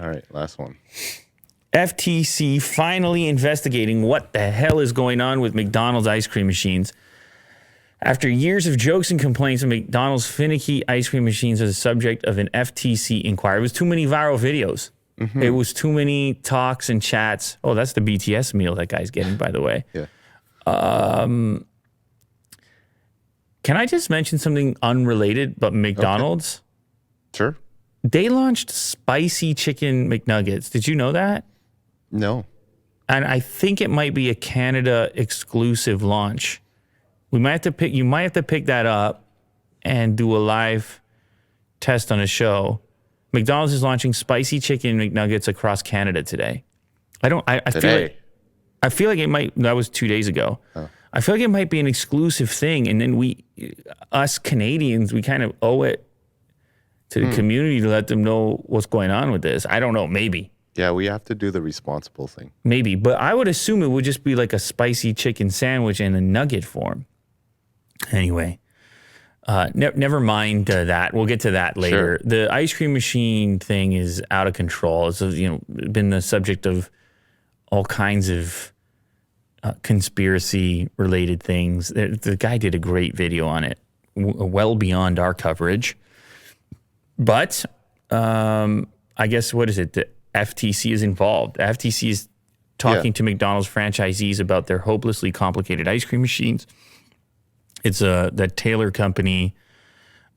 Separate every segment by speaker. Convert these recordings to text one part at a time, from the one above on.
Speaker 1: All right, last one.
Speaker 2: FTC finally investigating what the hell is going on with McDonald's ice cream machines. After years of jokes and complaints of McDonald's finicky ice cream machines as a subject of an FTC inquiry, it was too many viral videos. Mm-hmm. It was too many talks and chats. Oh, that's the BTS meal that guy's getting, by the way.
Speaker 1: Yeah.
Speaker 2: Can I just mention something unrelated but McDonald's?
Speaker 1: Okay. Sure.
Speaker 2: They launched spicy chicken McNuggets. Did you know that?
Speaker 1: No.
Speaker 2: And I think it might be a Canada exclusive launch. You might have to pick that up and do a live test on a show. McDonald's is launching spicy chicken McNuggets across Canada today. I feel like it might, that was 2 days ago. Oh. I feel like it might be an exclusive thing. And then us Canadians, we kind of owe it to the community to let them know what's going on with this. I don't know, maybe.
Speaker 1: Yeah, we have to do the responsible thing.
Speaker 2: Maybe, but I would assume it would just be like a spicy chicken sandwich in a nugget form. Anyway, never mind that. We'll get to that later. Sure. The ice cream machine thing is out of control. It's been the subject of all kinds of conspiracy-related things. The guy did a great video on it, well beyond our coverage. But I guess, what is it? The FTC is involved. The FTC is talking to McDonald's franchisees about their hopelessly complicated ice cream machines. It's that Taylor company,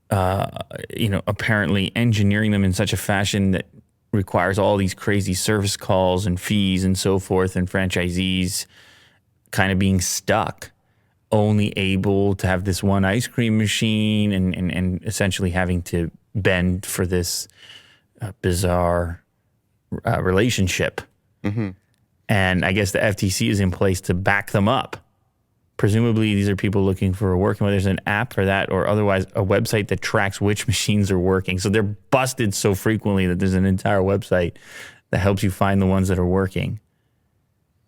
Speaker 2: apparently engineering them in such a fashion that requires all these crazy service calls and fees and so forth, and franchisees kind of being stuck, only able to have this one ice cream machine and essentially having to bend for this bizarre relationship. Mm-hmm. And I guess the FTC is in place to back them up. Presumably, these are people looking for working, whether there's an app for that or otherwise a website that tracks which machines are working. So they're busted so frequently that there's an entire website that helps you find the ones that are working.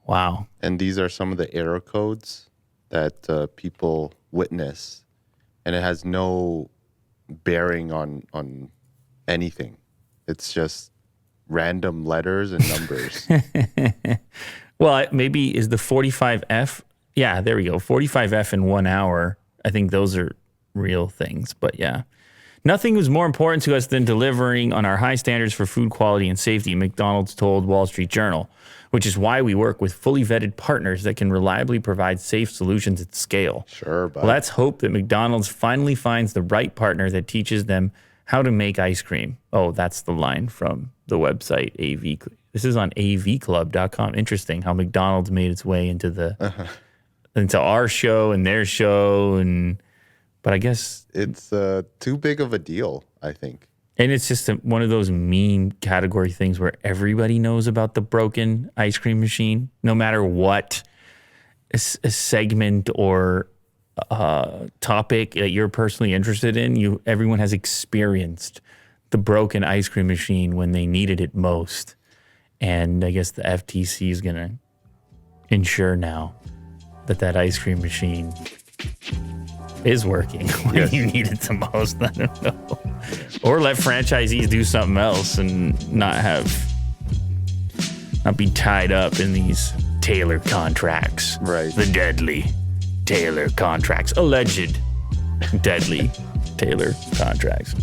Speaker 2: Wow.
Speaker 1: And these are some of the error codes that people witness, and it has no bearing on anything. It's just random letters and numbers.
Speaker 2: Well, maybe is the 45F. Yeah, there we go. 45F in 1 hour. I think those are real things. But yeah, nothing was more important to us than delivering on our high standards for food quality and safety, McDonald's told Wall Street Journal, which is why we work with fully vetted partners that can reliably provide safe solutions at scale.
Speaker 1: Sure, bud.
Speaker 2: Let's hope that McDonald's finally finds the right partner that teaches them how to make ice cream. Oh, that's the line from the website AV. This is on avclub.com. Interesting how McDonald's made its way into into our show and their show, but I guess
Speaker 1: it's too big of a deal, I think.
Speaker 2: And it's just one of those meme category things where everybody knows about the broken ice cream machine, no matter what a segment or topic that you're personally interested in. Everyone has experienced the broken ice cream machine when they needed it most. And I guess the FTC is going to ensure now that ice cream machine is working when you need it the most. I don't know. Or let franchisees do something else and not be tied up in these Taylor contracts.
Speaker 1: Right.
Speaker 2: The deadly Taylor contracts. Alleged deadly Taylor contracts.